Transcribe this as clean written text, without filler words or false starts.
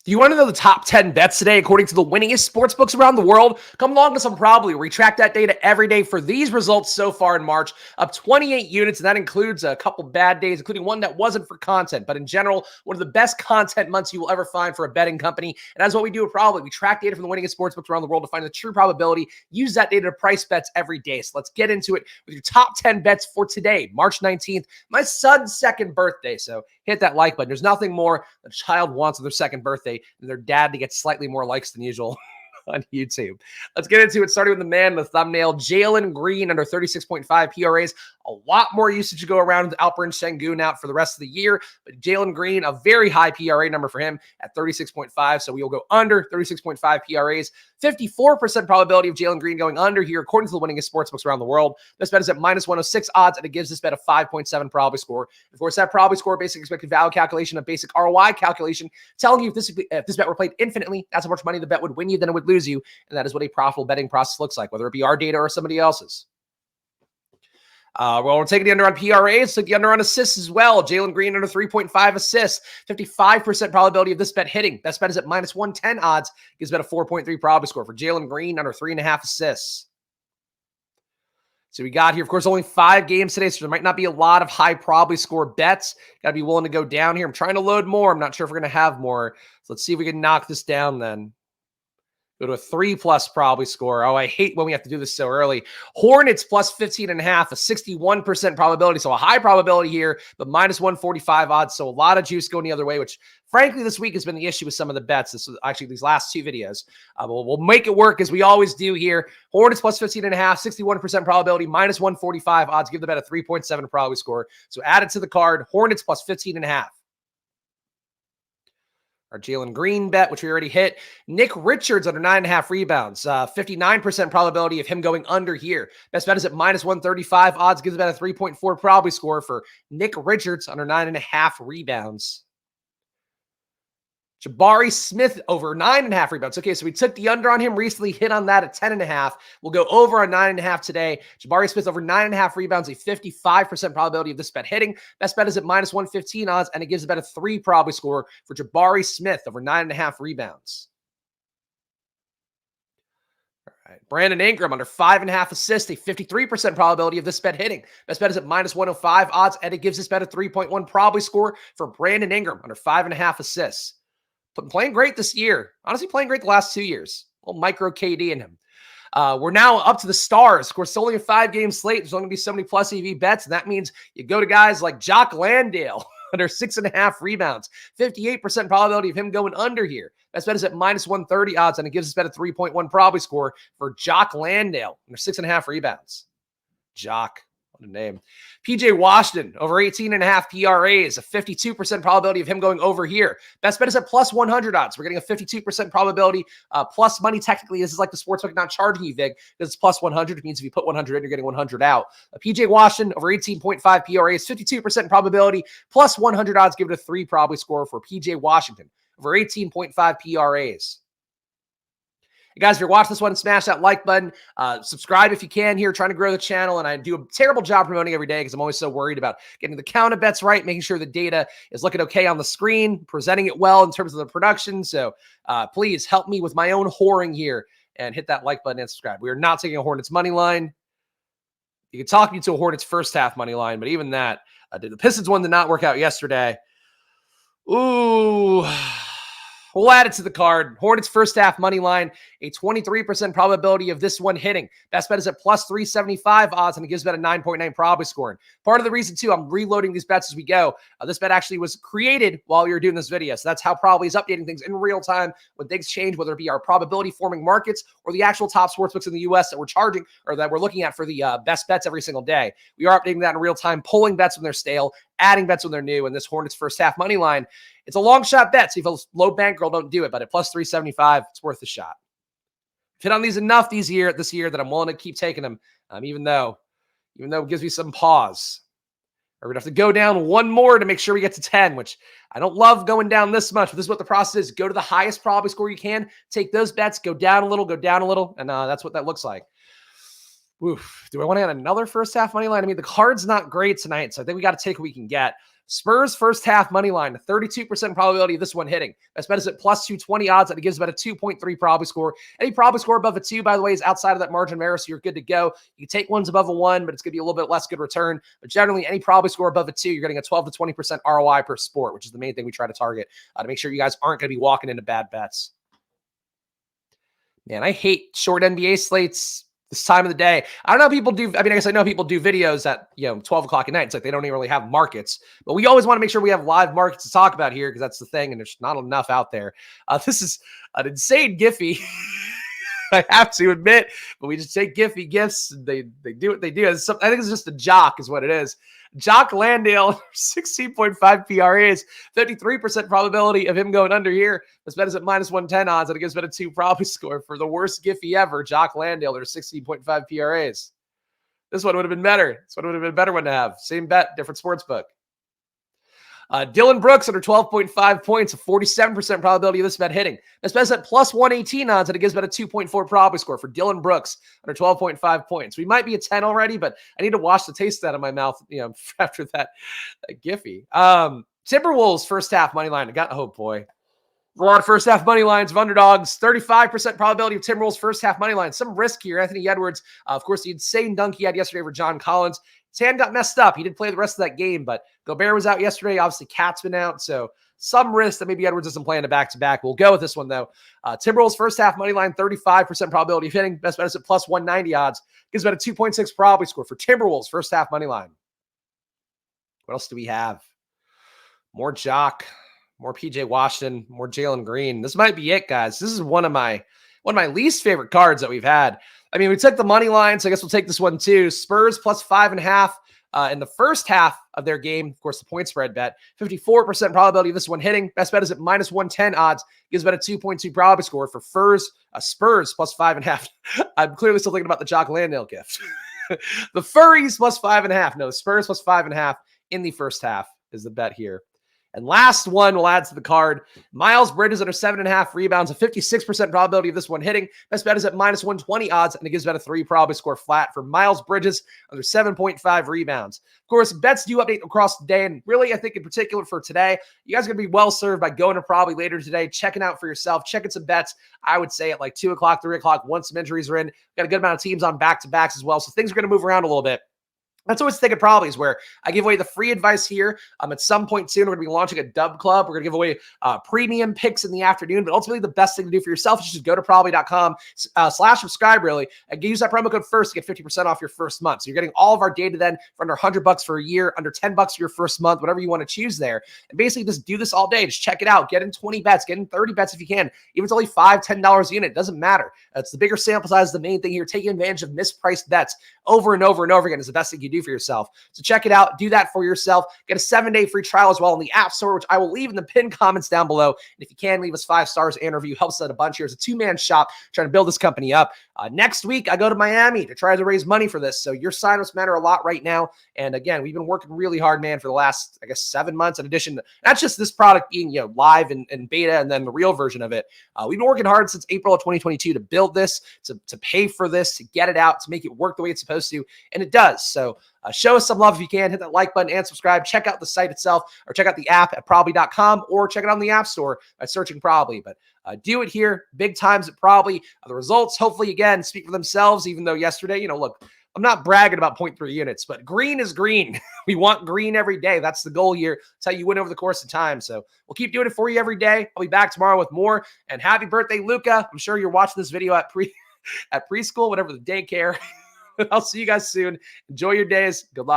Do you want to know the top 10 bets today according to the winningest sportsbooks around the world? Come along to some Probably, where we track that data every day for these results so far in March, up 28 units, and that includes a couple bad days, including one that wasn't for content. But in general, one of the best content months you will ever find for a betting company. And that's what we do at Probably. We track data from the winningest sportsbooks around the world to find the true probability, use that data to price bets every day. So let's get into it with your top 10 bets for today, March 19th, my son's second birthday. So hit that like button. There's nothing more a child wants on their second birthday than their dad to get slightly more likes than usual on YouTube. Let's get into it, starting with the man, the thumbnail, Jalen Green under 36.5 PRAs. A lot more usage to go around with Alperen Sengun out for the rest of the year, but Jalen Green, a very high PRA number for him at 36.5, so we will go under 36.5 PRAs. 54% probability of Jalen Green going under here, according to the winningest sportsbooks around the world. This bet is at minus 106 odds, and it gives this bet a 5.7 probability score. Of course, that probability score, basic expected value calculation, a basic ROI calculation, telling you if this bet were played infinitely, that's how much money the bet would win you, then it would lose you, and that is what a profitable betting process looks like, whether it be our data or somebody else's. We're taking the under on PRAs, take the under on assists as well. Jalen Green under 3.5 assists, 55% probability of this bet hitting. Best bet is at minus 110 odds. Gives bet a 4.3 probability score for Jalen Green under 3.5 assists. So we got here, of course, only 5 games today, so there might not be a lot of high probability score bets. Got to be willing to go down here. I'm trying to load more. I'm not sure if we're going to have more. So let's see if we can knock this down then. Go to a 3+ probability score. Oh, I hate when we have to do this so early. Hornets plus 15.5, a 61% probability. So a high probability here, but minus 145 odds. So a lot of juice going the other way, which frankly this week has been the issue with some of the bets. This is actually these last 2 videos. We'll make it work as we always do here. Hornets plus 15.5, 61% probability, minus 145 odds. Give the bet a 3.7 probability score. So add it to the card. Hornets plus 15.5. Our Jalen Green bet, which we already hit. Nick Richards under 9.5 rebounds. 59% probability of him going under here. Best bet is at minus 135 odds. Gives about a 3.4 probability score for Nick Richards under 9.5 rebounds. Jabari Smith over 9.5 rebounds. Okay, so we took the under on him recently, hit on that at 10.5. We'll go over on 9.5 today. Jabari Smith over 9.5 rebounds, a 55% probability of this bet hitting. Best bet is at minus 115 odds, and it gives about a 3 probability score for Jabari Smith over 9.5 rebounds. All right, Brandon Ingram under 5.5 assists, a 53% probability of this bet hitting. Best bet is at minus 105 odds, and it gives this bet a 3.1 probability score for Brandon Ingram under 5.5 assists. Playing great this year. Honestly, playing great the last 2 years. A little micro KD in him. We're now up to the stars. Of course, it's only a 5-game slate. There's only going to be so many plus EV bets, and that means you go to guys like Jock Landale under 6.5 rebounds. 58% probability of him going under here. Best bet is at minus 130 odds, and it gives us bet a 3.1 probability score for Jock Landale under 6.5 rebounds. Jock. What a name. PJ Washington over 18.5 PRAs, a 52% probability of him going over here. Best bet is at plus 100 odds. We're getting a 52% probability plus money. Technically, this is like the sportsbook not charging you, Vig, because it's plus 100. It means if you put 100 in, you're getting 100 out. PJ Washington over 18.5 PRAs, 52% probability plus 100 odds. Give it a 3 probability score for PJ Washington over 18.5 PRAs. Hey guys, if you're watching this one, smash that like button. Subscribe if you can here, trying to grow the channel. And I do a terrible job promoting every day because I'm always so worried about getting the count of bets right, making sure the data is looking okay on the screen, presenting it well in terms of the production. So please help me with my own whoring here and hit that like button and subscribe. We are not taking a Hornets money line. You can talk me to a Hornets first half money line, but even that, the Pistons one did not work out yesterday. Ooh. We'll add it to the card. Hornets first half money line, a 23% probability of this one hitting. Best bet is at plus 375 odds, and it gives bet a 9.9 probability scoring. Part of the reason, too, I'm reloading these bets as we go. This bet actually was created while we were doing this video, so that's how Probably is updating things in real time when things change, whether it be our probability-forming markets or the actual top sportsbooks in the U.S. that we're charging or that we're looking at for the best bets every single day. We are updating that in real time, pulling bets when they're stale, adding bets when they're new, and this Hornets first half money line, it's a long shot bet. So if a low bankroll, don't do it. But at plus 375, it's worth a shot. Hit on these enough this year that I'm willing to keep taking them, even though it gives me some pause. We're going to have to go down one more to make sure we get to 10, which I don't love going down this much, but this is what the process is. Go to the highest probability score you can, take those bets, go down a little, and that's what that looks like. Oof. Do I want to add another first half money line? I mean, the card's not great tonight, so I think we got to take what we can get. Spurs first half money line, 32% probability of this one hitting. Best bet is at plus 220 odds, and it gives about a 2.3 probability score. Any probability score above a 2, by the way, is outside of that margin of error, so you're good to go. You can take ones above a 1, but it's going to be a little bit less good return. But generally, any probability score above a 2, you're getting a 12 to 20% ROI per sport, which is the main thing we try to target to make sure you guys aren't going to be walking into bad bets. Man, I hate short NBA slates this time of the day. I don't know how people do. I mean, I guess I know people do videos at 12 o'clock at night. It's like they don't even really have markets, but we always want to make sure we have live markets to talk about here because that's the thing, and there's not enough out there. This is an insane Giphy. I have to admit, but we just take Giphy gifts. They do what they do. I think it's just a jock, is what it is. Jock Landale, 16.5 PRAs, 53% probability of him going under here. This bet is at minus 110 odds, and it gives bet a 2 probability score for the worst Giphy ever. Jock Landale, there's 16.5 PRAs. This one would have been better. This one would have been a better one to have. Same bet, different sports book. Dylan Brooks under 12.5 points, a 47% probability of this bet hitting. This bet's at plus 118 odds, and it gives bet a 2.4 probability score for Dylan Brooks under 12.5 points. We might be a 10 already, but I need to wash the taste out of my mouth, after that Giphy. Timberwolves first half money line. Oh boy. A lot of first half money lines of underdogs. 35% probability of Timberwolves first half money line. Some risk here. Anthony Edwards, of course, the insane dunk he had yesterday over John Collins. His hand got messed up. He didn't play the rest of that game, but Gobert was out yesterday. Obviously, Cat's been out, so some risk that maybe Edwards isn't playing a back-to-back. We'll go with this one, though. Timberwolves first half money line, 35% probability of hitting. Best bet is at plus 190 odds. Gives about a 2.6 probability score for Timberwolves first half money line. What else do we have? More Jock, more PJ Washington, more Jalen Green. This might be it, guys. This is one of my least favorite cards that we've had. I mean, we took the money line, so I guess we'll take this one too. Spurs plus 5.5 in the first half of their game. Of course, the point spread bet. 54% probability of this one hitting. Best bet is at minus 110 odds. Gives about a 2.2 probability score for Spurs plus 5.5. I'm clearly still thinking about the Jock Landale gift. The Furries plus 5.5. No, the Spurs plus 5.5 in the first half is the bet here. And last one we'll add to the card. Miles Bridges under 7.5 rebounds, a 56% probability of this one hitting. Best bet is at minus 120 odds, and it gives about a 3 probability score flat for Miles Bridges under 7.5 rebounds. Of course, bets do update across the day, and really, I think in particular for today, you guys are going to be well served by going to probably later today, checking out for yourself, checking some bets, I would say at like 2 o'clock, 3 o'clock, once some injuries are in. Got a good amount of teams on back-to-backs as well, so things are going to move around a little bit. That's always thinking probably is where I give away the free advice here. At some point soon, we're going to be launching a dub club. We're going to give away premium picks in the afternoon, but ultimately the best thing to do for yourself is just go to probably.com/subscribe really and use that promo code FIRST to get 50% off your first month. So you're getting all of our data then for under $100 for a year, under $10 for your first month, whatever you want to choose there. And basically just do this all day. Just check it out. Get in 20 bets, get in 30 bets if you can. Even if it's only $5, $10 a unit, it doesn't matter. It's the bigger sample size is the main thing here. Taking advantage of mispriced bets over and over and over again is the best thing you do for yourself. So check it out. Do that for yourself. Get a 7-day free trial as well in the App Store, which I will leave in the pinned comments down below. And if you can, leave us 5 stars and review. Helps out a bunch here. It's a 2-man shop trying to build this company up. Next week, I go to Miami to try to raise money for this. So your signups matter a lot right now. And again, we've been working really hard, man, for the last, 7 months. In addition to not just this product being, live and beta and then the real version of it. We've been working hard since April of 2022 to build this, to pay for this, to get it out, to make it work the way it's supposed to. And it does. So show us some love if you can. Hit that like button and subscribe. Check out the site itself or check out the app at probably.com or check it out on the App Store by searching Probably. But do it here. Big times at Probably. The results, hopefully, again, speak for themselves, even though yesterday, look, I'm not bragging about 0.3 units, but green is green. We want green every day. That's the goal here. That's how you win over the course of time. So we'll keep doing it for you every day. I'll be back tomorrow with more. And happy birthday, Luca. I'm sure you're watching this video at preschool, whatever the daycare. I'll see you guys soon. Enjoy your days. Good luck.